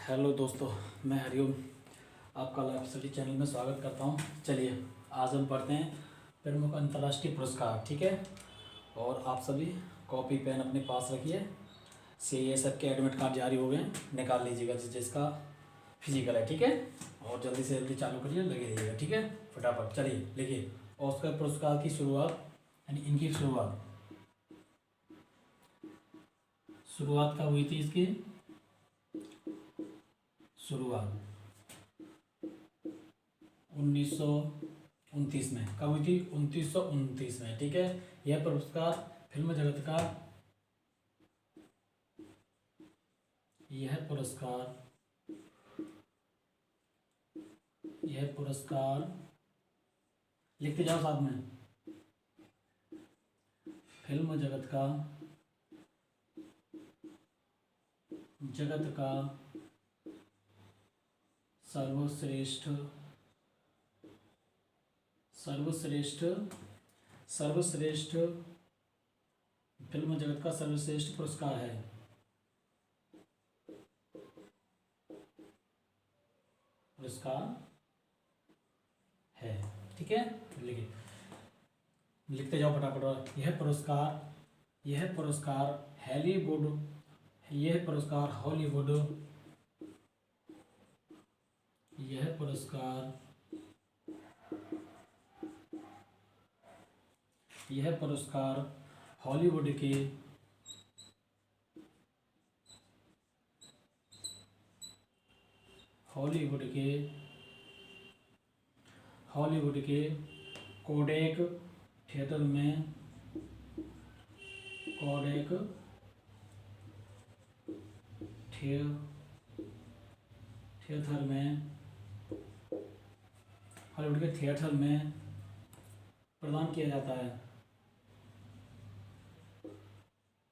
Hello दोस्तों, मैं हरिओम आपका लाइव स्टडी चैनल में स्वागत करता हूं। चलिए आज हम पढ़ते हैं प्रमुख अंतर्राष्ट्रीय पुरस्कार। ठीक है, और आप सभी कॉपी पेन अपने पास रखिए। CISF के एडमिट कार्ड जारी हो गए हैं, निकाल लीजिएगा जिसका फिजिकल है। ठीक है, और जल्दी से जल्दी चालू करिए, लगे रहिएगा। ठीक है, फटाफट चलिए लिखिए। ऑस्कर पुरस्कार की शुरुआत यानी इनकी शुरुआत कब हुई थी? इसकी शुरुआत 1929 में। कब हुई थी? 1929 में। ठीक है, यह पुरस्कार फिल्म जगत का यह पुरस्कार यह पुरस्कार लिखते जाओ साथ में। फिल्म जगत का सर्वश्रेष्ठ सर्वश्रेष्ठ सर्वश्रेष्ठ फिल्म जगत का सर्वश्रेष्ठ पुरस्कार है। ठीक है, लिखिए, लिखते जाओ फटाफट। यह पुरस्कार यह पुरस्कार हॉलीवुड यह पुरस्कार यह पुरस्कार हॉलीवुड के कोडेक थिएटर में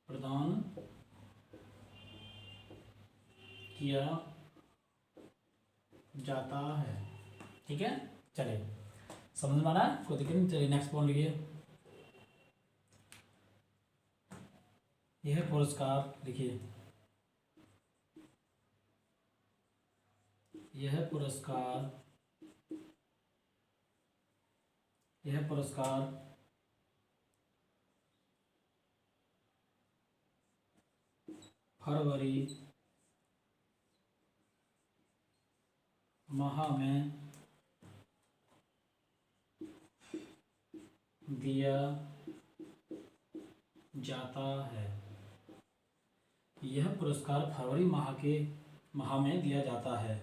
प्रदान किया जाता है। ठीक है, चलिए समझ में आ रहा है? कोई दिक्कत नहीं। चलिए नेक्स्ट पॉइंट लिखिए। यह पुरस्कार लिखिए। यह पुरस्कार फरवरी माह में दिया जाता है। यह पुरस्कार फरवरी माह में दिया जाता है।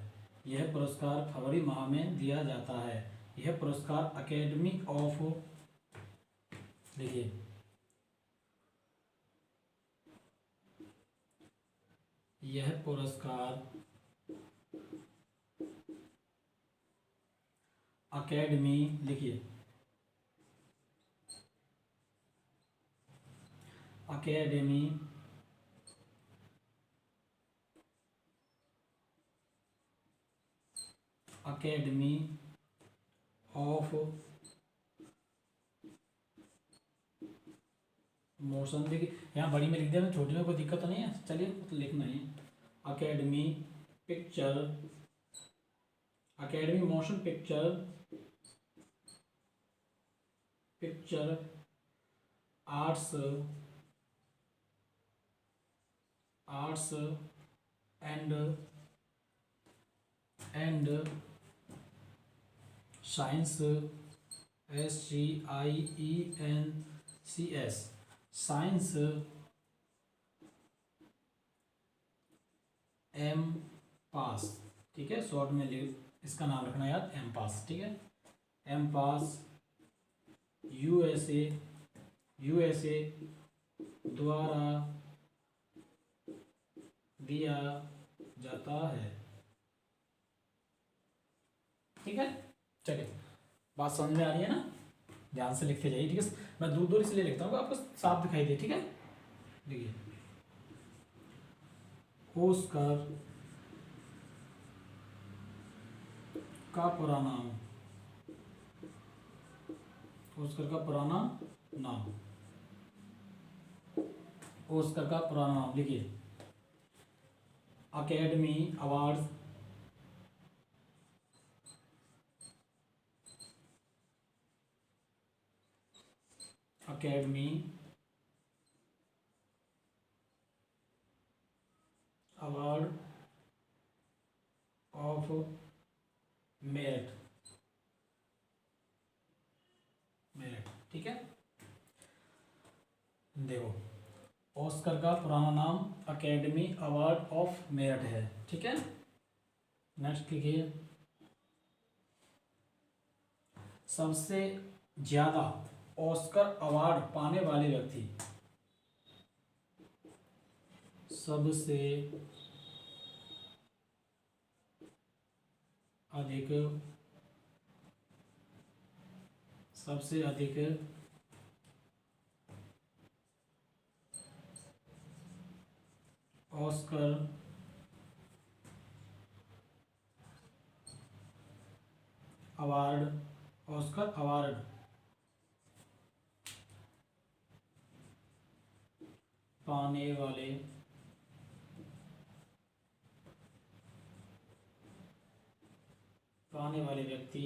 यह पुरस्कार फरवरी माह में दिया जाता है। यह पुरस्कार अकेडमी ऑफ लिखिए। यह पुरस्कार अकेडमी लिखिए। अकेडमी ऑफ मोशन देखिए, यहाँ बड़ी में लिख दिया, छोटी में कोई दिक्कत तो नहीं है। चलिए तो लिखना है academy motion picture arts and science SCIENCS science M pass. ठीक है, शॉर्ट में इसका नाम रखना याद, एम पास। ठीक है, एम पास USA द्वारा दिया जाता है। ठीक है, चलिए बात समझ में आ रही है ना? ध्यान से लिखते जाइए। ठीक है, मैं दूर दूर इसलिए लिखता हूँ आपको साफ दिखाई दे। ठीक है, देखिए ऑस्कर का पुराना नाम ऑस्कर का पुराना नाम लिखिए। Academy award academy award of merit, merit, ठीक है। देखो, ऑस्कर का पुराना नाम अकेडमी अवार्ड ऑफ मेरिट है, ठीक है। नेक्स्ट लिखिए, सबसे ज्यादा ऑस्कर अवार्ड पाने वाले व्यक्ति, सबसे अधिक, सबसे अधिक ऑस्कर अवार्ड, ऑस्कर अवार्ड पाने वाले व्यक्ति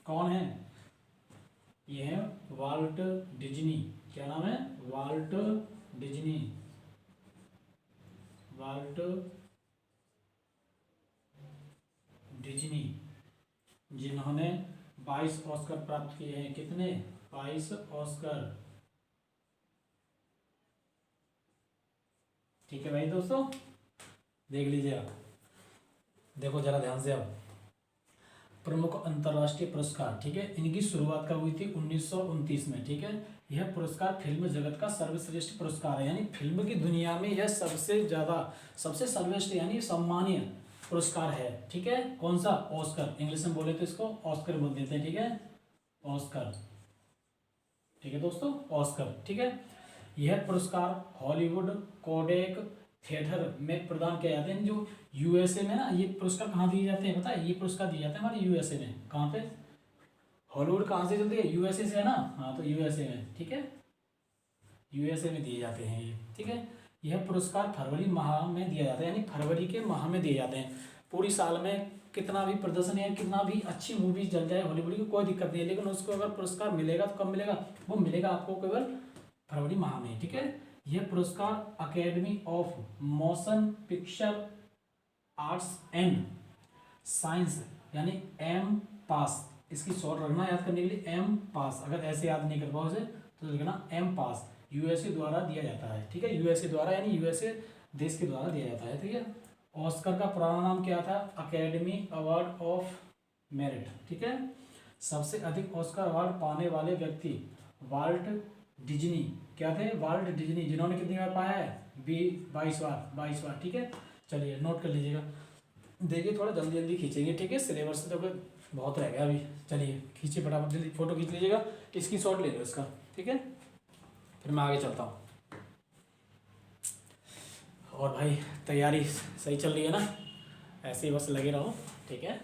कौन है? ये है वाल्ट डिज्नी। क्या नाम है? Walt Disney. वाल्ट डिज्नी, जिन्होंने 22 ऑस्कर प्राप्त किए हैं। कितने? 22 ऑस्कर। ठीक है भाई दोस्तों, देख लीजिए आप। देखो जरा ध्यान से आप, प्रमुख अंतर्राष्ट्रीय पुरस्कार, ठीक है, इनकी शुरुआत कब हुई थी? 1929 में, ठीक है। यह पुरस्कार फिल्म जगत का सर्वश्रेष्ठ पुरस्कार है, यानी फिल्म की दुनिया में यह सबसे ज्यादा, सबसे सर्वश्रेष्ठ यानी सम्मानीय पुरस्कार है, ठीक है। कौन सा? ऑस्कर। इंग्लिश में बोले तो इसको ऑस्कर बोल देते हैं, ठीक है, ऑस्कर। ठीक है दोस्तों, ऑस्कर, ठीक है। यह पुरस्कार हॉलीवुड कोडेक थिएटर में प्रदान किया जाते हैं। जो यूएसए में ना, ये पुरस्कार कहाँ दिए जाते हैं पता है? ये पुरस्कार दिए जाते हैं हमारे यूएसए में। कहाँ पे? हॉलीवुड कहाँ से चलती है? यूएसए से है ना। हाँ, तो यूएसए में, ठीक है, यूएसए में दिए जाते हैं ये, ठीक है। यह पुरस्कार फरवरी माह में दिया जाता है, यानी फरवरी के माह में दिए जाते हैं। पूरी साल में कितना भी प्रदर्शन या कितना भी अच्छी मूवी चल जाए हॉलीवुड की, कोई दिक्कत नहीं है, लेकिन उसको अगर पुरस्कार मिलेगा तो कब मिलेगा? वो मिलेगा आपको केवल फरवरी माह में, ठीक है। यह पुरस्कार academy of motion picture arts and science, यानी एम पास, इसकी शॉर्ट रखना याद करने के लिए, एम पास। अगर ऐसे याद नहीं कर पाओ उसे तो लिखना एम पास, यूएसए द्वारा दिया जाता है, ठीक है। यूएसए द्वारा यानी यूएसए देश के द्वारा दिया जाता है, ठीक है। ऑस्कर का पुराना नाम क्या था? अकेडमी अवार्ड ऑफ मेरिट, ठीक है। सबसे अधिक ऑस्कर अवार्ड पाने वाले व्यक्ति वाल्ट डिज्नी। क्या थे? वाल्ट डिज्नी, जिन्होंने कितनी बार पाया है? 22 बार, 22 बार, ठीक है। चलिए नोट कर लीजिएगा। देखिए थोड़ा जल्दी जल्दी खींचेंगे, ठीक है, सिलेबस से तो बहुत रह गया अभी। चलिए खींचिए फटाफट, जल्दी फोटो खींच लीजिएगा, इसकी शॉट ले लो इसका, ठीक है। फिर मैं आगे चलता हूँ। और भाई तैयारी सही चल रही है ना? ऐसे ही बस लगे रहो, ठीक है।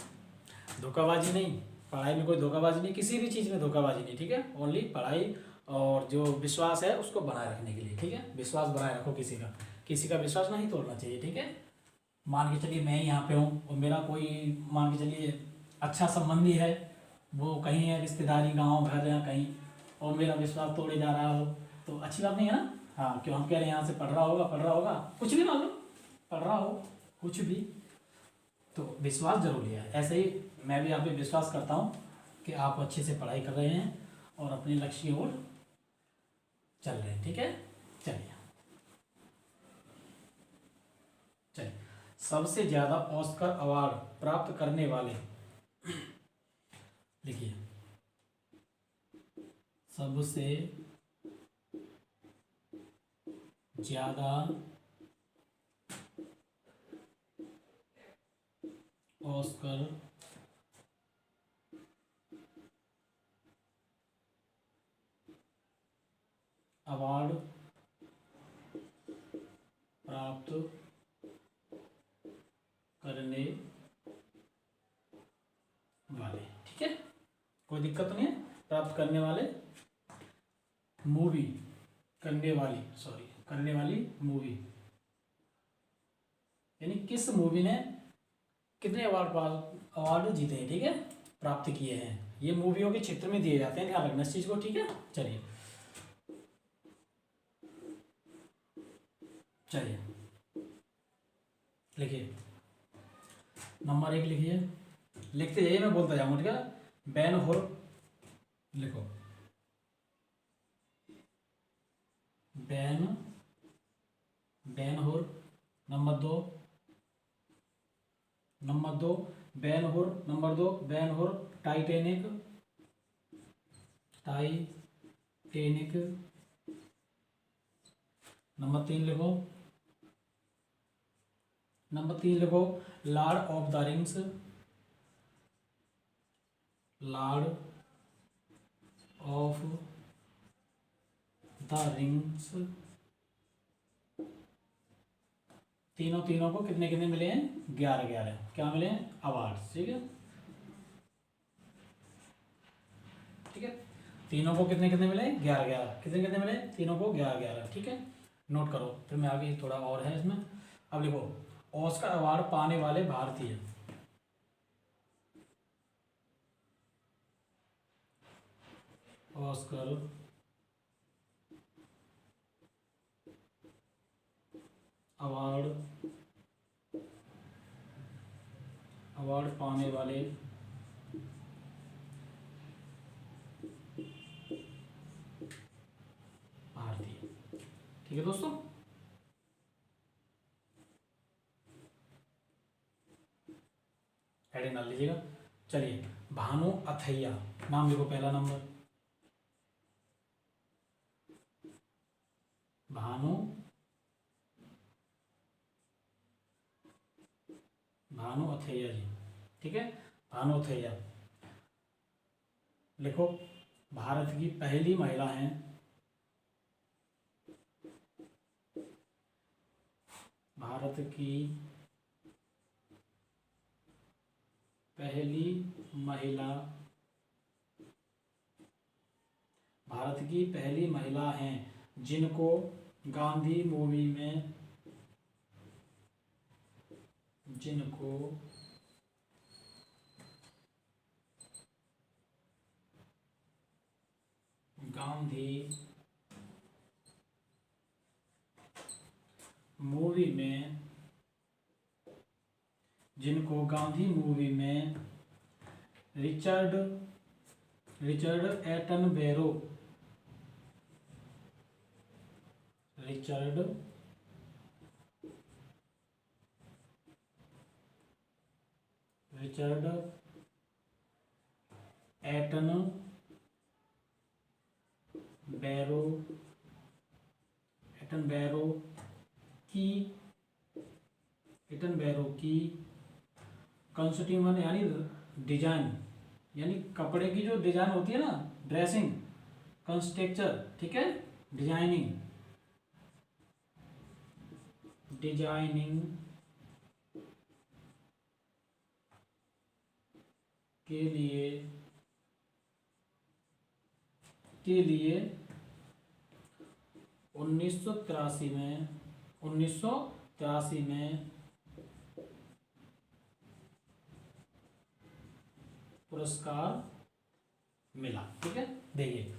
धोखाबाजी नहीं, पढ़ाई में कोई धोखाबाजी नहीं, किसी भी चीज़ में धोखाबाजी नहीं, ठीक है। ओनली पढ़ाई और जो विश्वास है उसको बनाए रखने के लिए, ठीक है। विश्वास बनाए रखो, किसी का विश्वास नहीं तोड़ना चाहिए, ठीक है। मान के चलिए मैं यहाँ पे हूँ और मेरा कोई, मान के चलिए अच्छा संबंधी है, वो कहीं है रिश्तेदारी, गांव घर या कहीं, और मेरा विश्वास तोड़े जा रहा हो तो अच्छी बात नहीं है ना। हाँ, क्यों हम कह रहे हैं यहाँ से पढ़ रहा होगा, कुछ भी मान लो, पढ़ रहा हो कुछ भी, तो विश्वास जरूरी है। ऐसे ही मैं भी आप पे विश्वास करता हूँ कि आप अच्छे से पढ़ाई कर रहे हैं और अपने लक्ष्य की ओर चल रहे हैं, ठीक है। चलिए सबसे ज्यादा ऑस्कर अवार्ड प्राप्त करने वाले, देखिए, सबसे ज्यादा ऑस्कर अवार्ड प्राप्त करने वाले, ठीक है, कोई दिक्कत नहीं है। प्राप्त करने वाले, मूवी करने वाली, सॉरी करने वाली मूवी, यानी किस मूवी ने कितने अवार्ड जीते हैं, ठीक है, प्राप्त किए हैं। ये मूवियों के क्षेत्र में दिए जाते हैं, ध्यान रखना इस चीज को, ठीक है। चलिए चलिए लिखिए, नंबर 1 लिखिए, लिखते जाइए, मैं बोलता जाऊंगा, ठीक है। बैन होर लिखो, बैन बैन होर। नंबर 2 बैन होर। नंबर 2 बैन होर टाइटैनिक। नंबर 3 लिखो Lord of the rings. Lord of the rings. तीनों को कितने कितने मिले हैं, 11 क्या मिले हैं, अवार्ड, ठीक है। ठीक है, तीनों को कितने कितने मिले, 11, कितने कितने मिले, तीनों को 11, ठीक है। नोट करो, फिर मैं आगे थोड़ा और है इसमें। अब लिखो ऑस्कर अवार्ड पाने वाले भारतीय। ऑस्कर अवार्ड पाने वाले भारतीय, ठीक है दोस्तों। हेडिंग डाल लीजिएगा। चलिए भानु अथैया, नाम लिखो, पहला नंबर भानु अथैया जी, ठीक है। भानु अथैया लिखो, भारत की पहली महिला हैं, भारत की पहली महिला हैं जिनको गांधी मूवी में गांधी मूवी में रिचर्ड एटनबेरो एटनबेरो की कंस्ट्यूमर यानी डिजाइन, यानी कपड़े की जो डिजाइन होती है ना, ड्रेसिंग, कंस्ट्रक्चर, ठीक है, डिजाइनिंग के लिए 1983 में पुरस्कार मिला, ठीक है। देखिए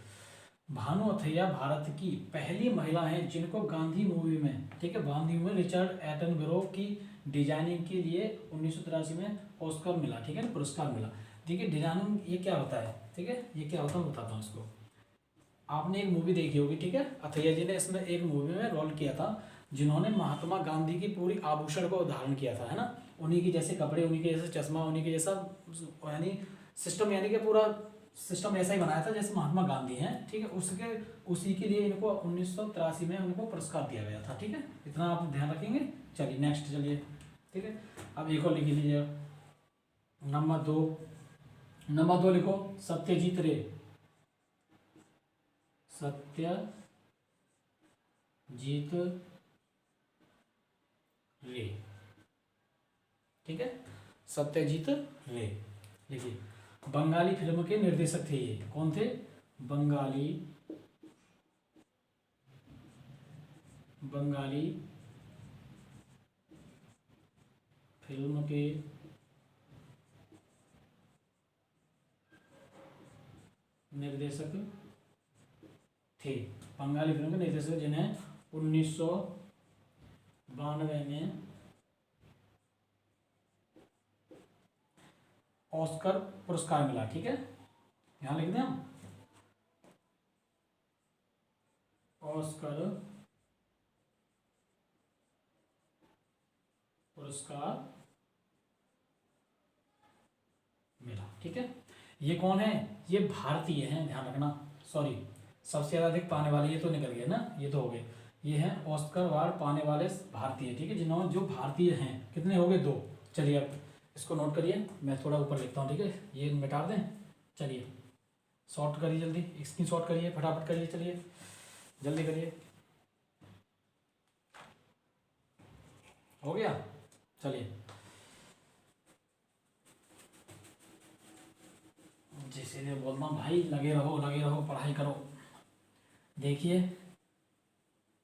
भानु अथैया भारत की पहली महिला हैं जिनको गांधी मूवी में, ठीक है, गांधी में रिचर्ड एटनबरो की डिजाइनिंग के लिए 1983 में ऑस्कर मिला, ठीक है, पुरस्कार मिला। देखिए डिजाइनिंग ये क्या होता है, ठीक है, ये क्या होता है मैं बताता हूँ इसको। आपने एक मूवी देखी होगी, ठीक है, अथैया जी ने इसमें एक मूवी में रोल किया था, जिन्होंने महात्मा गांधी की पूरी आभूषण को धारण किया था, है ना, उन्हीं के जैसे कपड़े, उन्हीं के जैसे चश्मा, उन्हीं के जैसा यानी सिस्टम, यानी कि पूरा सिस्टम ऐसा ही बनाया था जैसे महात्मा गांधी हैं, ठीक है। उसी के लिए इनको 1983 में उनको पुरस्कार दिया गया था, ठीक है, इतना आप ध्यान रखेंगे। चलिए नेक्स्ट, चलिए, ठीक है। अब एक और लिख लीजिए, नंबर 2 लिखो सत्यजीत रे। ठीक है, सत्यजीत रे लिखिए। बंगाली फिल्म के निर्देशक थे, ये कौन थे, बंगाली फिल्म के निर्देशक थे, बंगाली फिल्म के निर्देशक जिन्हें 1992 में ऑस्कर पुरस्कार मिला। ठीक है, यहाँ लिख दें हम, ऑस्कर पुरस्कार मिला। ठीक है, ये कौन है? ये भारतीय हैं, ध्यान रखना। सॉरी, सबसे ज़्यादा अधिक पाने वाले ये तो निकल गए ना, ये तो हो गए। ये हैं ऑस्कर अवार्ड पाने वाले भारतीय। ठीक है, जिन्होंने जो भारतीय हैं, कितने हो गए? 2। चलिए अब इसको नोट करिए, मैं थोड़ा ऊपर लिखता हूँ। ठीक है, ये मिटा दें। चलिए शॉर्ट करिए, जल्दी स्क्रीन शॉट करिए, फटाफट करिए, चलिए जल्दी करिए। हो गया? चलिए, जैसे बोलता हूँ भाई, लगे रहो लगे रहो, पढ़ाई करो। देखिए,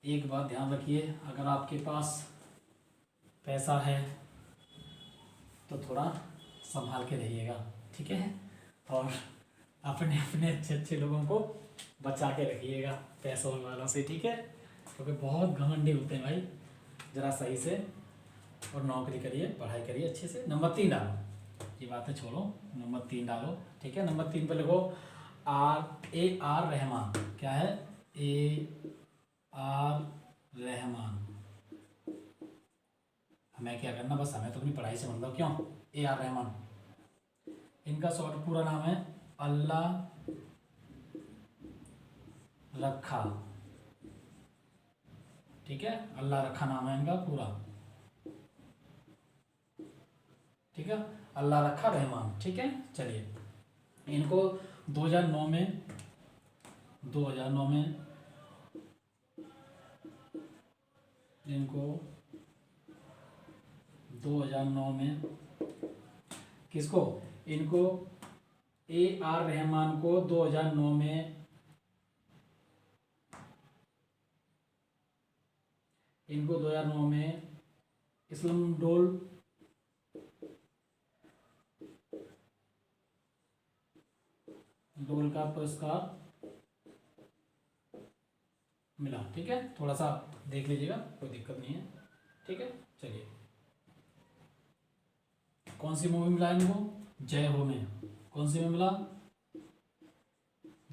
एक बात ध्यान रखिए, अगर आपके पास पैसा है तो थोड़ा संभाल के रहिएगा। ठीक है, और अपने अपने अच्छे अच्छे लोगों को बचा के रखिएगा पैसों वालों से। ठीक है, क्योंकि बहुत घमंडी होते हैं भाई। ज़रा सही से और नौकरी करिए, पढ़ाई करिए अच्छे से। नंबर 3 डालो, ये बातें छोड़ो, नंबर 3 डालो। ठीक है, नंबर 3 पे लिखो AR रहमान। क्या है? AR रहमान। हमें क्या करना, बस हमें तो अपनी पढ़ाई से मतलब। क्यों? AR रहमान, इनका शॉर्ट पूरा नाम है अल्लाह रखा। ठीक है, अल्लाह रखा नाम है इनका पूरा। ठीक है, अल्लाह रखा रहमान। ठीक है, चलिए, इनको 2009 में 2009 में इनको 2009 में किसको? इनको AR रहमान को 2009 में इनको 2009 में इस्लामडोल का पुरस्कार मिला। ठीक है, थोड़ा सा देख लीजिएगा, कोई दिक्कत नहीं है। ठीक है, चलिए, कौन सी मूवी मिला इनको? जय हो में। कौन सी में मिला?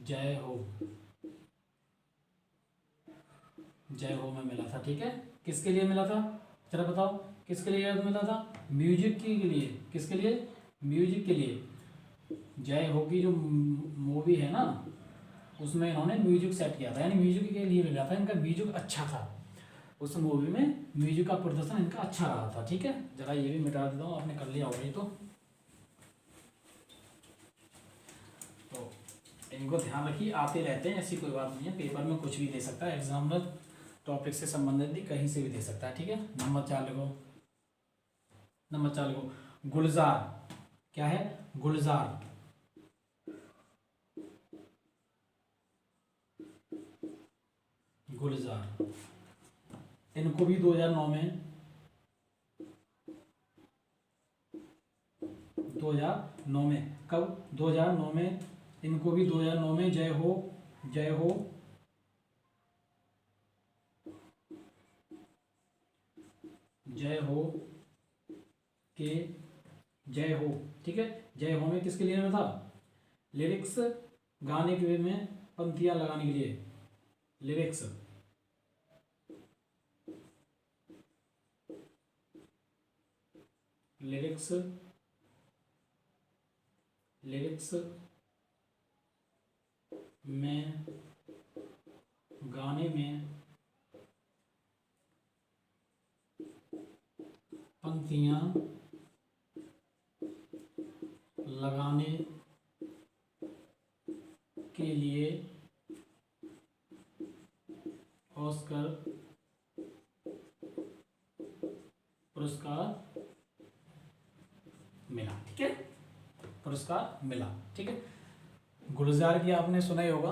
जय हो। जय हो में मिला था। ठीक है, किसके लिए मिला था? जरा बताओ, किसके लिए मिला था? म्यूजिक के लिए। किसके लिए? म्यूजिक के लिए। जय हो की जो मूवी है ना, उसमें इन्होंने म्यूजिक सेट किया था, यानी म्यूजिक के लिए मिला था। इनका म्यूजिक अच्छा था, उस मूवी में म्यूजिक का प्रदर्शन इनका अच्छा रहा था। ठीक है, जरा ये भी मिटा देता हूँ, आपने कर लिया होगा ये तो इनको ध्यान रखिए, आते रहते हैं, ऐसी कोई बात नहीं है। पेपर में कुछ भी दे सकता है, एग्जामिनर टॉपिक से संबंधित भी कहीं से भी दे सकता है। ठीक है, नंबर 4 लिखो, नंबर 4 लिखो, गुलजार। क्या है? गुलजार। गुलजार, इनको भी 2009 में 2009 में कब? 2009 में इनको भी 2009 में जय हो, जय हो, जय हो के जय हो। ठीक है, जय हो में किसके लिए में था? लिरिक्स गाने के में पंक्तियां लगाने के लिए। लिरिक्स, लिरिक्स, लिरिक्स में गाने में पंक्तियां लगाने के लिए ऑस्कर पुरस्कार मिला। ठीक है, पुरस्कार मिला। ठीक है, गुलजार की आपने सुना ही होगा,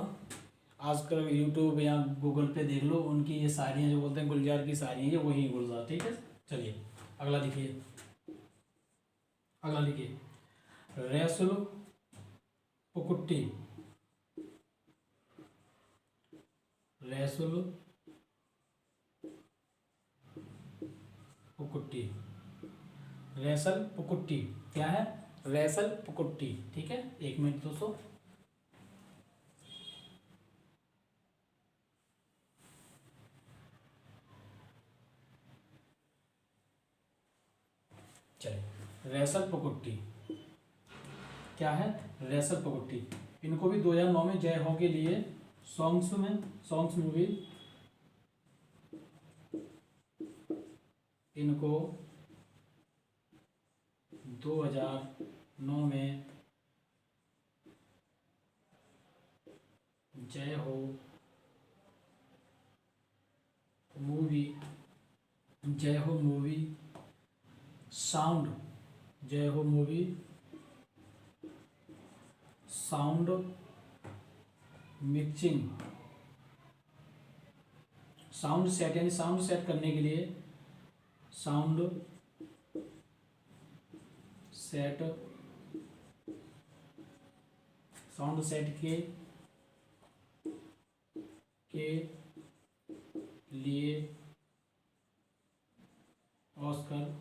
आजकल यूट्यूब या गूगल पे देख लो, उनकी ये शायरियाँ जो बोलते हैं गुलजार की शायरियाँ, ये वही गुलजार। ठीक है, चलिए अगला देखिए, अगला लिखिए, रैसुल पुकुट्टी, रैसुल पुकुट्टी, रैसल पुकुट्टी क्या है, रैसल पुकुट्टी। ठीक है, 1 मिनट दोस्तों। चलिए, रैसल पुकुट्टी क्या है, रैसल पुकुट्टी। इनको भी 2009 में जय हो के लिए सॉन्ग्स मूवी, इनको 2009 में जय हो मूवी, जय हो मूवी साउंड, जय हो movie sound mixing, sound set यानी साउंड सेट करने के लिए, साउंड सेट, साउंड सेट के लिए ऑस्कर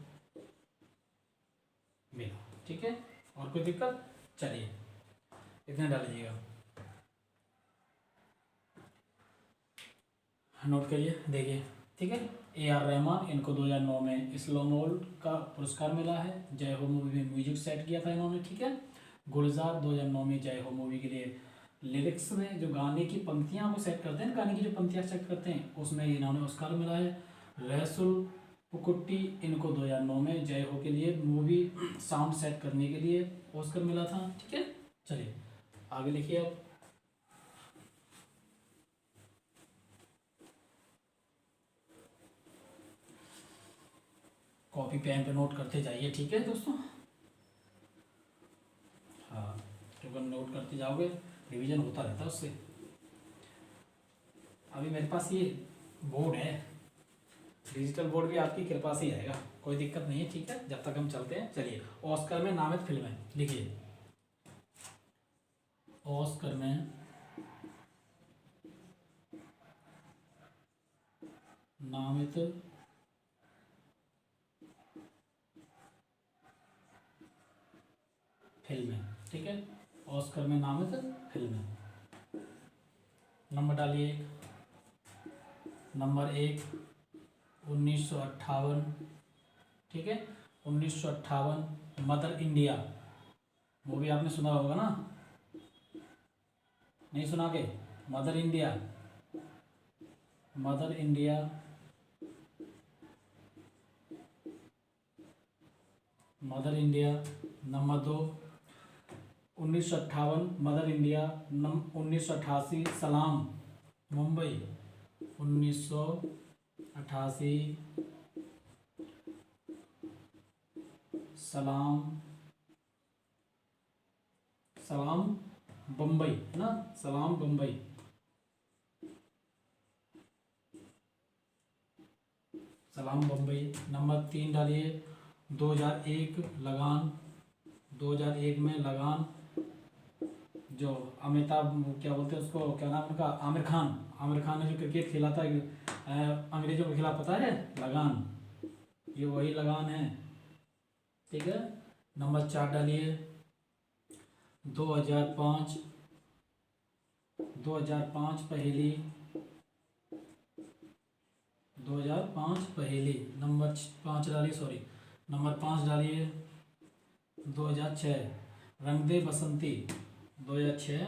मिला। ठीक है, और कोई दिक्कत, चलिए इतना डाल लीजिएगा, नोट करिए, देखिए। ठीक है, AR रहमान, इनको 2009 में स्लोमोल का पुरस्कार मिला है। जय हो मूवी में म्यूजिक सेट किया था इन्होंने। ठीक है, गुलजार 2009 में जय हो मूवी के लिए लिरिक्स में जो गाने की पंक्तियां वो सेट करते हैं, गाने की जो पंक्तियां सेट करते हैं उसमें इन्होंने ऑस्कार मिला है। रैसुल पुकुट्टी, इनको 2009 में जय हो के लिए मूवी साउंड सेट करने के लिए ऑस्कर मिला था। ठीक है, चलिए आगे लिखिए अब। कॉपी पेन पे नोट करते जाइए। ठीक है दोस्तों, हाँ, क्योंकि नोट करते जाओगे रिवीजन होता रहता है उससे। अभी मेरे पास ये बोर्ड है, डिजिटल बोर्ड भी आपकी कृपा से ही आएगा, कोई दिक्कत नहीं है। ठीक है, जब तक हम चलते हैं, चलिए। ऑस्कर में नामित फिल्में लिखिए, ऑस्कर में नामित फिल्में। ठीक है, ऑस्कर में नामित फिल्में। नंबर डालिए, नंबर 1 1958। ठीक है, 1958 मदर इंडिया मूवी आपने सुना होगा ना, नहीं सुना के, mother India, mother India, mother India. Number 2 1958 mother India. 1988 सलाम मुंबई, 1988 सलाम, सलाम बम्बई है ना, सलाम बम्बई। सलाम बम्बई। नंबर 3 डालिए, 2001 लगान, 2001 में लगान, जो अमिताभ क्या बोलते हैं उसको, क्या नाम उनका, आमिर खान, आमिर खान ने जो क्रिकेट खेला था अंग्रेजों के खिलाफ, पता है लगान, ये वही लगान है। ठीक है, नंबर 4 डालिए, 2005, 2005 पहेली, 2005 पहेली। नंबर 5 डालिए, सॉरी नंबर 5 डालिए, 2006 रंग दे बसंती, 2006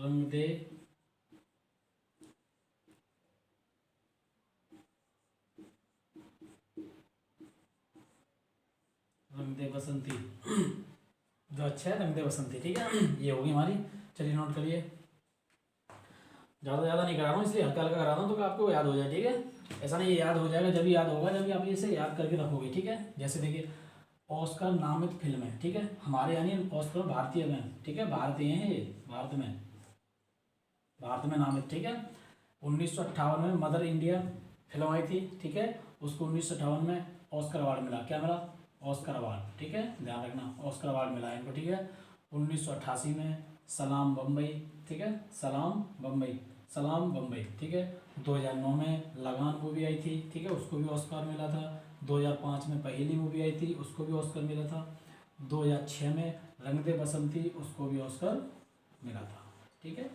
रंग दे बसंती, जो अच्छा है रंग दे बसंती। ठीक है, ये होगी हमारी। चलिए नोट करिए, ज़्यादा नहीं करा रहा हूँ, इसलिए हल्का हल्का करा रहा हूँ तो कि आपको याद हो जाए। ठीक है, ऐसा नहीं याद हो जाएगा, जब भी याद होगा, जब भी आप इसे याद करके रखोगे। ठीक है, जैसे देखिए, ऑस्कर नामित फिल्म है। ठीक है, हमारे यानी ऑस्कर भारतीय में, ठीक है, भारतीय हैं ये, भारत में नामित। ठीक है, 1958 में मदर इंडिया फिल्म आई थी, ठीक है। उसको 1958 में ऑस्कर अवार्ड मिला। क्या मिला? ऑस्कर अवार्ड, ठीक है, ध्यान रखना, ऑस्कर अवार्ड मिला इनको, ठीक है। 1988 में सलाम बम्बई, ठीक है, सलाम बम्बई, सलाम बम्बई, ठीक है। 2009 में लगान मूवी आई थी, ठीक है, उसको भी ऑस्कर मिला था। 2005 में पहली मूवी आई थी, उसको भी ऑस्कर मिला था। 2006 में रंग दे बसंती, उसको भी ऑस्कर मिला था, ठीक है।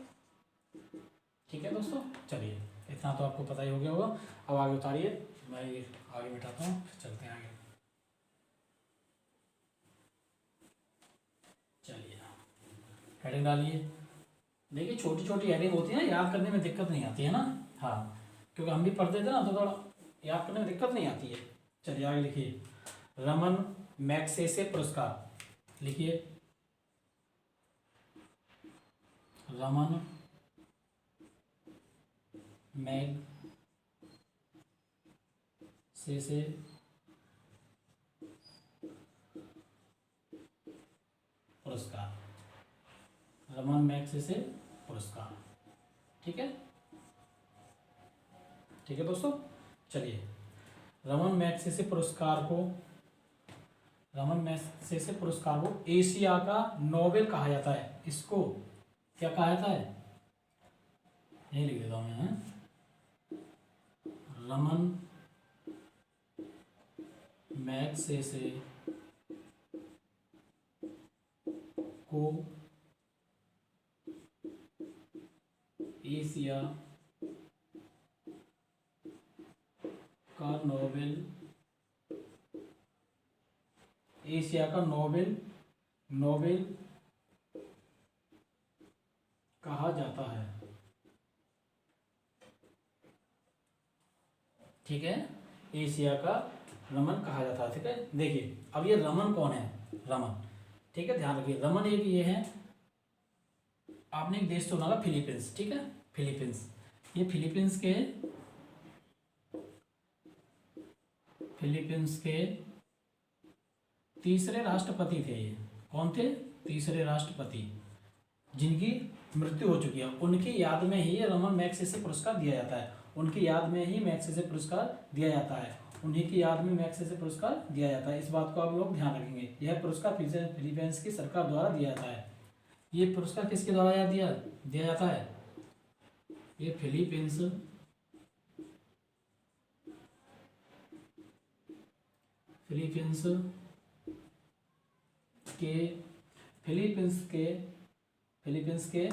ठीक है दोस्तों, चलिए इतना तो आपको पता ही हो गया होगा। अब आगे उतारिए, मैं ये आगे बैठाता हूँ, फिर चलते हैं आगे। चलिए हेडिंग डालिए। देखिए छोटी छोटी हेडिंग होती है ना, याद करने में दिक्कत नहीं आती है ना। हाँ, क्योंकि हम भी पढ़ते थे ना, तो थोड़ा याद करने में दिक्कत नहीं आती है। चलिए आगे लिखिए, रमन मैग्सेसे पुरस्कार लिखिए। रमन मैग्सेसे पुरस्कार, रमन मैग्सेसे पुरस्कार, ठीक है। ठीक है दोस्तों, चलिए रमन मैग्सेसे पुरस्कार को एशिया का नोबेल कहा जाता है। इसको क्या कहा जाता है? यही लिख देता हूँ मैं, रमन मैग्सेसे को एशिया का नोबेल, एशिया का नोबेल कहा जाता है, ठीक है। एशिया का रमन कहा जाता है, ठीक है। देखिए अब ये रमन कौन है? रमन, ठीक है, ध्यान रखिए, रमन एक ये है, आपने एक देश सुना होगा फिलीपींस, ठीक है, फिलीपींस। ये फिलीपींस के तीसरे राष्ट्रपति थे ये। कौन थे? तीसरे राष्ट्रपति, जिनकी मृत्यु हो चुकी है, उनकी याद में ही रमन मैग्सेसे पुरस्कार दिया जाता है। उनकी याद में ही मैग्सेसे पुरस्कार दिया जाता है, उन्हीं की याद में मैग्सेसे पुरस्कार दिया जाता है। इस बात को आप लोग ध्यान रखेंगे। यह पुरस्कार फिलीपींस की सरकार द्वारा दिया जाता है। ये पुरस्कार किसके द्वारा दिया दिया जाता है? ये फिलीपींस के फिलीपींस के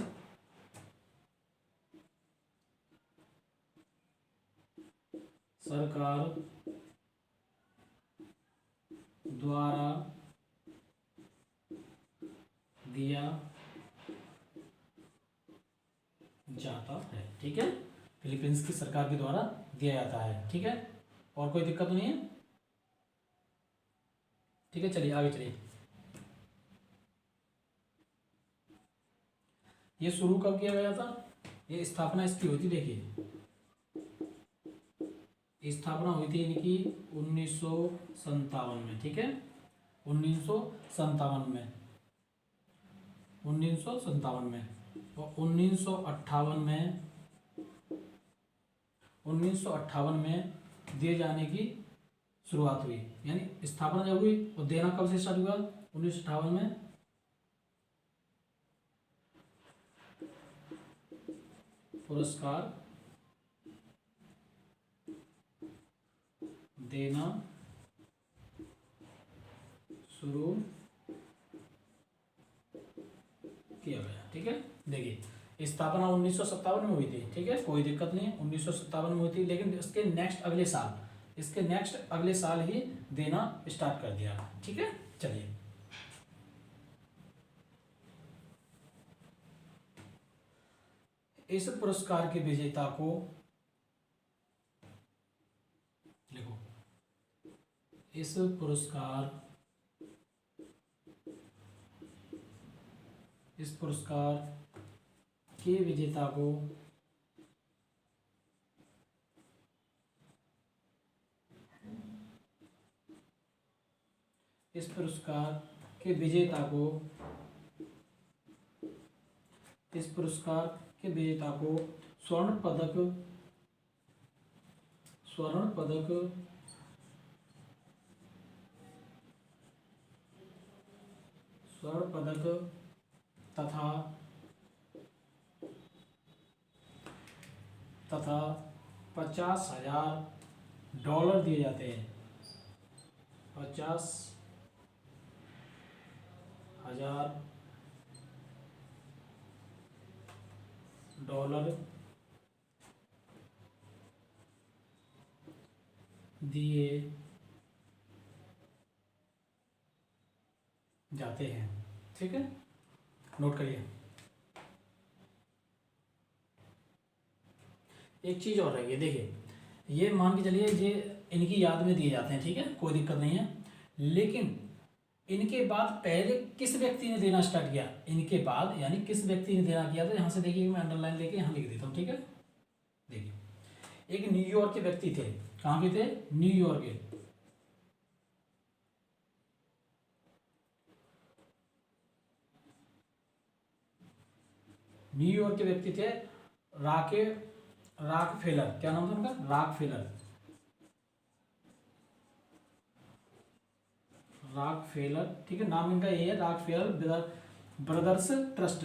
सरकार द्वारा दिया जाता है, ठीक है। फिलीपींस की सरकार के द्वारा दिया जाता है, ठीक है। और कोई दिक्कत नहीं है, ठीक है। चलिए आगे चलिए। ये शुरू कब किया गया था? ये स्थापना इसकी हुई थी, देखिए स्थापना हुई थी इनकी 1957 में, ठीक है, 1957 में, 1957 में। और 1958 में दिए जाने की शुरुआत हुई। यानी स्थापना जब हुई और देना कब से स्टार्ट हुआ? 1958 में। पुरस्कार देना शुरू किया गया, ठीक है। देखिए स्थापना 1957 में हुई थी, ठीक है, कोई दिक्कत नहीं, 1957 में हुई थी, लेकिन इसके नेक्स्ट अगले साल ही देना स्टार्ट कर दिया, ठीक है। चलिए इस पुरस्कार के विजेता को लिखो, इस पुरस्कार के विजेता को इस पुरस्कार के विजेता को स्वर्ण स्वर्ण पदक तथा तथा $50,000 दिए जाते हैं। $50,000 दिए जाते हैं। ठीक है, नोट करिए। एक चीज और रही है, देखिए ये मान के चलिए ये इनकी याद में दिए जाते हैं, ठीक है, कोई दिक्कत नहीं है। लेकिन इनके बाद पहले किस व्यक्ति ने देना स्टार्ट किया, इनके बाद यानी किस व्यक्ति ने देना किया, तो यहाँ से देखिए मैं अंडरलाइन लेके यहाँ लिख देता हूँ। ठीक है, देखिए एक न्यूयॉर्क के व्यक्ति थे। कहाँ के थे? न्यूयॉर्क के। न्यूयॉर्क के व्यक्ति थे रॉकफेलर। क्या नाम था उनका? रॉकफेलर। ठीक है, नाम इनका यही है, रॉकफेलर ब्रदर्स ट्रस्ट।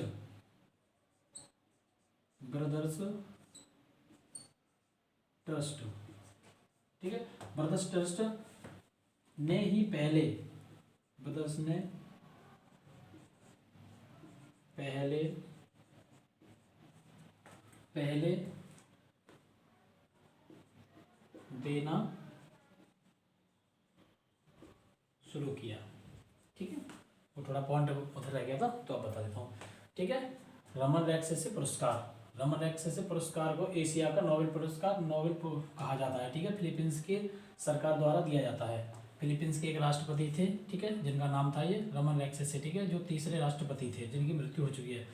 ठीक है, ब्रदर्स ट्रस्ट ने ही पहले देना शुरू किया। ठीक है, वो थोड़ा पॉइंट उधर रह गया था तो अब बता देता हूँ। ठीक है, रमन मैग्सेसे पुरस्कार को एशिया का नोबेल कहा जाता है। ठीक है, फिलीपींस की सरकार द्वारा दिया जाता है। फिलीपींस के एक राष्ट्रपति थे, ठीक है, जिनका नाम था ये रमन मैग्सेसे। ठीक है, जो तीसरे राष्ट्रपति थे जिनकी मृत्यु हो चुकी है।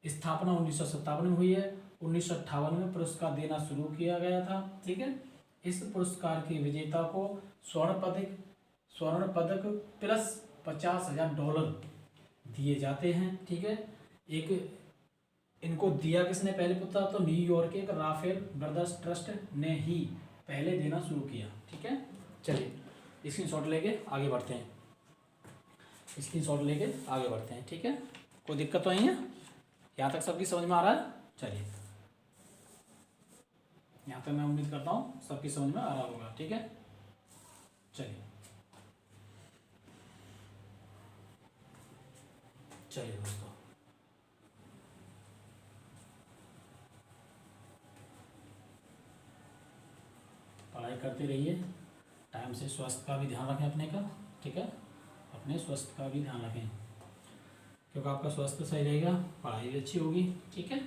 स्थापना 1957 में हुई है। 1958 में पुरस्कार देना शुरू किया गया था। ठीक है, इस पुरस्कार के विजेता को स्वर्ण पदक प्लस $50,000 दिए जाते हैं। ठीक है, एक इनको दिया किसने पहले पता? तो न्यूयॉर्क के राफेल ब्रदर्स ट्रस्ट ने ही पहले देना शुरू किया। ठीक है, चलिए स्क्रीनशॉट लेके आगे बढ़ते हैं। ठीक है, कोई दिक्कत तो नहीं है? यहाँ तक सबकी समझ में आ रहा है? चलिए, यहाँ पे मैं उम्मीद करता हूँ सबकी समझ में आ रहा होगा। ठीक है, चलिए दोस्तों, पढ़ाई करते रहिए, टाइम से। स्वास्थ्य का भी ध्यान रखें अपने का। ठीक है, अपने स्वास्थ्य का भी ध्यान रखें, क्योंकि आपका स्वास्थ्य सही रहेगा, पढ़ाई भी अच्छी होगी। ठीक है,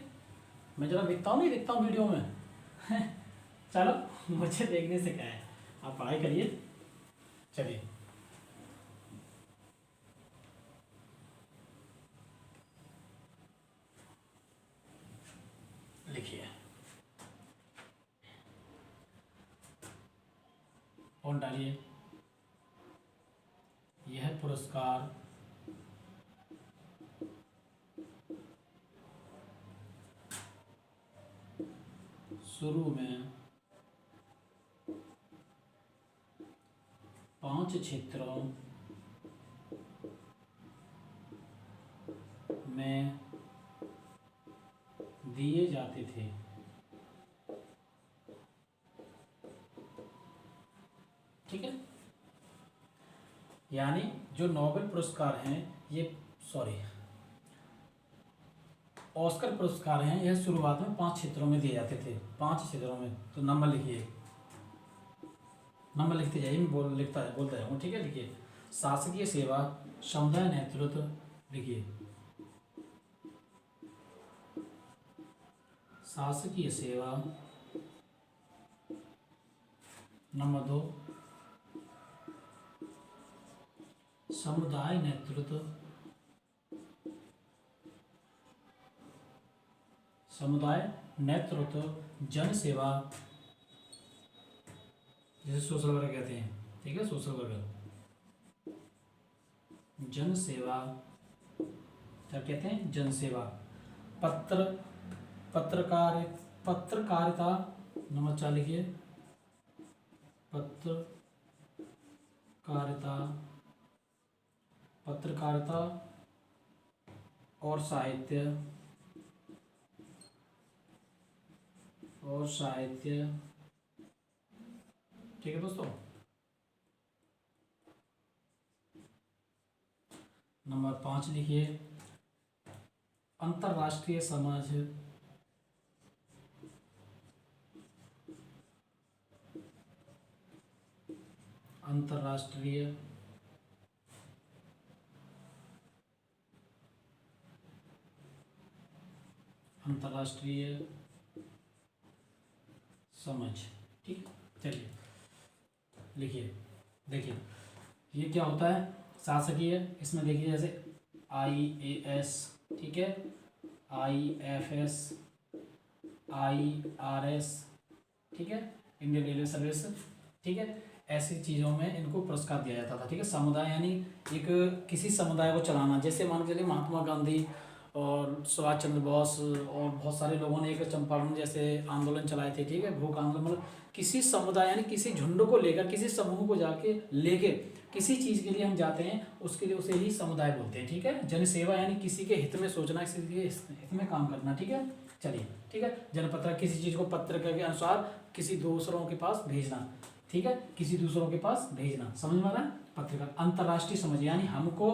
मैं जरा दिखता हूँ वीडियो में चलो, मुझे देखने से क्या है, आप पढ़ाई करिए। चलिए, लिखिए, और डालिए। यह पुरस्कार शुरू में 5 क्षेत्रों में दिए जाते थे। ठीक है, यानी जो नोबेल पुरस्कार हैं ऑस्कर पुरस्कार हैं, यह शुरुआत में 5 क्षेत्रों में दिए जाते थे। 5 क्षेत्रों में, तो नंबर लिखिए, नंबर लिखते जाइए, मैं बोलता जाऊँगा। ठीक है, लिखिए, शासकीय सेवा, समुदाय नेतृत्व, लिखिए, शासकीय सेवा। नंबर 2, समुदाय नेतृत्व, जन सेवा, जैसे सोशल वर्क कहते हैं। ठीक है, सोशल वर्क, जन सेवा, क्या कहते हैं? जन सेवा। पत्रकारिता, नंबर 4 लिखिए, पत्रकारिता पत्रकारिता और साहित्य ठीक है दोस्तों। नंबर 5 लिखिए, अंतर्राष्ट्रीय समाज अंतर्राष्ट्रीय समझ। ठीक, चलिए लिखिए। देखिए ये क्या होता है, शासकीय, इसमें देखिए जैसे IAS, ठीक है, IFS, IRS, ठीक है, इंडियन रेलवे सर्विस, ठीक है, ऐसी चीज़ों में इनको पुरस्कार दिया जाता था। ठीक है, समुदाय यानी एक किसी समुदाय को चलाना, जैसे मान के चलिए महात्मा गांधी और सुभाष चंद्र बोस और बहुत सारे लोगों ने एक चंपारण जैसे आंदोलन चलाए थे। ठीक है, भूख आंदोलन, मतलब किसी समुदाय यानी किसी झुंड को लेकर, किसी समूह को जाके लेके किसी चीज़ के लिए हम जाते हैं, उसके लिए उसे ही समुदाय बोलते हैं। ठीक है, जन सेवा यानी किसी के हित में सोचना, किसी के हित में काम करना। ठीक है, चलिए, ठीक है, जनपत्र किसी चीज़ को पत्र के अनुसार किसी दूसरों के पास भेजना। ठीक है, किसी दूसरों के पास भेजना, समझ में आ रहा है। पत्रकार, अंतर्राष्ट्रीय समझ यानी हमको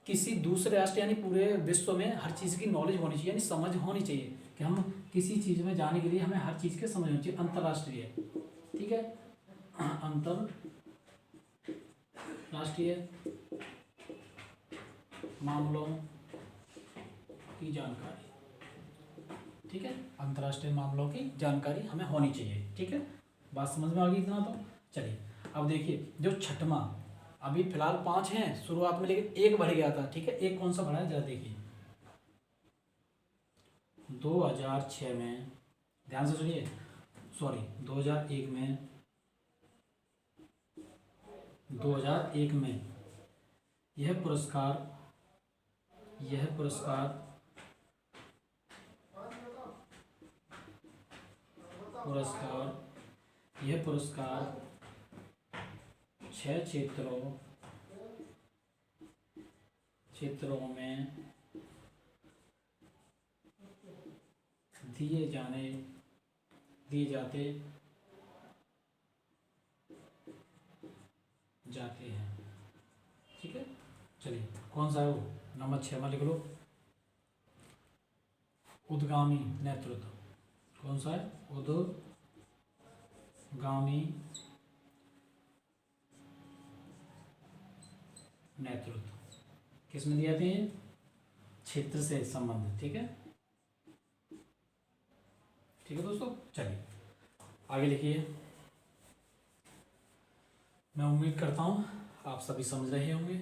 किसी दूसरे राष्ट्र यानी पूरे विश्व में हर चीज़ की नॉलेज होनी चाहिए, यानी समझ होनी चाहिए कि हम किसी चीज़ में जाने के लिए हमें हर चीज़ की समझ होनी चाहिए, अंतर्राष्ट्रीय। ठीक है, अंतर्राष्ट्रीय मामलों की जानकारी। ठीक है, अंतर्राष्ट्रीय मामलों की जानकारी हमें होनी चाहिए। ठीक है, बात समझ में आ गई इतना तो। चलिए अब देखिए, जो छठवां, अभी फिलहाल 5 हैं शुरुआत में, लेकिन एक बढ़ गया था। ठीक है, एक कौन सा बढ़ा है जरा देखिए, 2006 में, ध्यान से सुनिए, सॉरी 2001 में, 2001 में यह पुरस्कार यह पुरस्कार 6 क्षेत्रों में दिए जाते हैं। ठीक है, चलिए कौन सा है वो, नंबर 6 में लिख लो, उद्गामी नेतृत्व। कौन सा है, उद्गामी नेतृत्व, किस में दिए जाते हैं, क्षेत्र से संबंधित। ठीक है, ठीक है दोस्तों, चलिए आगे लिखिए। मैं उम्मीद करता हूँ आप सभी समझ रहे होंगे,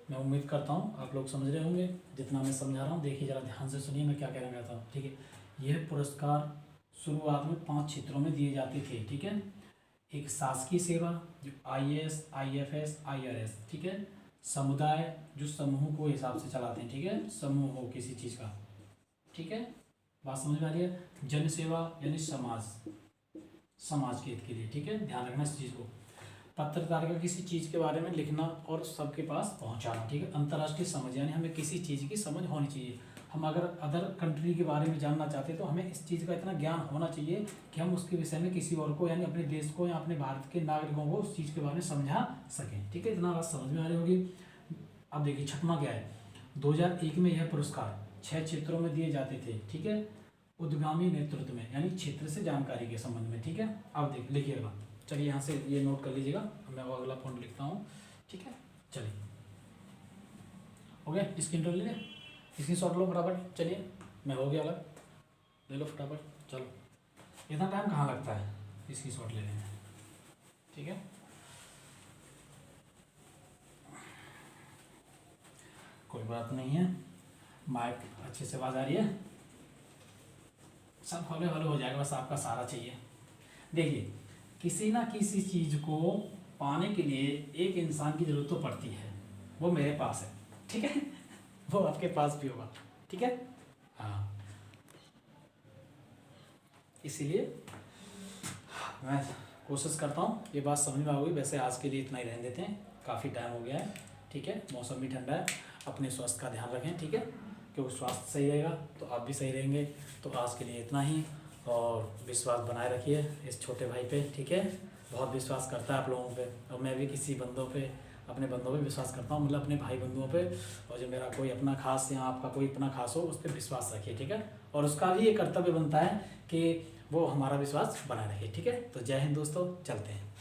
मैं उम्मीद करता हूँ आप लोग समझ रहे होंगे जितना मैं समझा रहा हूँ। देखिए जरा ध्यान से सुनिए मैं क्या कहना चाहता हूँ। ठीक है, यह पुरस्कार शुरुआत में 5 क्षेत्रों में दिए जाते थे। ठीक है, एक शासकीय सेवा जो IAS, IFS, IRS। ठीक है, समुदाय जो समूह को हिसाब से चलाते हैं। ठीक है, समूह हो किसी चीज़ का। ठीक है, बात समझ में आ रही है। जन सेवा यानी समाज के हित के लिए। ठीक है, ध्यान रखना इस चीज़ को। पत्रकारिता किसी चीज़ के बारे में लिखना और सबके पास पहुंचाना। ठीक है, अंतर्राष्ट्रीय समझ यानी हमें किसी चीज़ की समझ होनी चाहिए। हम अगर अदर कंट्री के बारे में जानना चाहते हैं तो हमें इस चीज़ का इतना ज्ञान होना चाहिए कि हम उसके विषय में किसी और को यानी अपने देश को या अपने भारत के नागरिकों को उस चीज़ के बारे में समझा सकें। ठीक है, इतना बात समझ में आ रही होगी। अब देखिए छठवां क्या है, 2001 में यह पुरस्कार 6 क्षेत्रों में दिए जाते थे। ठीक है, उद्गामी नेतृत्व में यानी क्षेत्र से जानकारी के संबंध में। ठीक है, अब देख लिखिएगा, चलिए यहाँ से ये नोट कर लीजिएगा, मैं वो अगला पॉइंट लिखता हूँ। ठीक है, चलिए हो गया, स्क्रीन ले लें, स्क्रीन शॉट लो फटाफट। चलिए मैं हो गया अलग, ले लो फटाफट। चलो, इतना टाइम कहाँ लगता है स्क्रीन शॉट लेने में। ठीक है, कोई बात नहीं है, माइक अच्छे से आवाज़ आ रही है, सब हौले हौले हो जाएगा, बस आपका सहारा चाहिए। देखिए किसी ना किसी चीज़ को पाने के लिए एक इंसान की ज़रूरत तो पड़ती है, वो मेरे पास है। ठीक है, वो आपके पास भी होगा। ठीक है, हाँ, इसीलिए मैं कोशिश करता हूँ ये बात समझ में आ गई। वैसे आज के लिए इतना ही रहने देते हैं, काफ़ी टाइम हो गया है, ठीक है। मौसम भी ठंडा है, अपने स्वास्थ्य का ध्यान रखें, ठीक है, क्योंकि स्वास्थ्य सही रहेगा तो आप भी सही रहेंगे। तो आज के लिए इतना ही, और विश्वास बनाए रखिए इस छोटे भाई पे, ठीक है। बहुत विश्वास करता है आप लोगों पे, और मैं भी किसी बंदों पे, अपने बंदों पे विश्वास करता हूँ, मतलब अपने भाई बंधुओं पे। और जो मेरा कोई अपना खास या आपका कोई इतना खास हो उस पर विश्वास रखिए, ठीक है। और उसका भी ये कर्तव्य बनता है कि वो हमारा विश्वास बनाए रखे, ठीक है। तो जय हिंद दोस्तों, चलते हैं।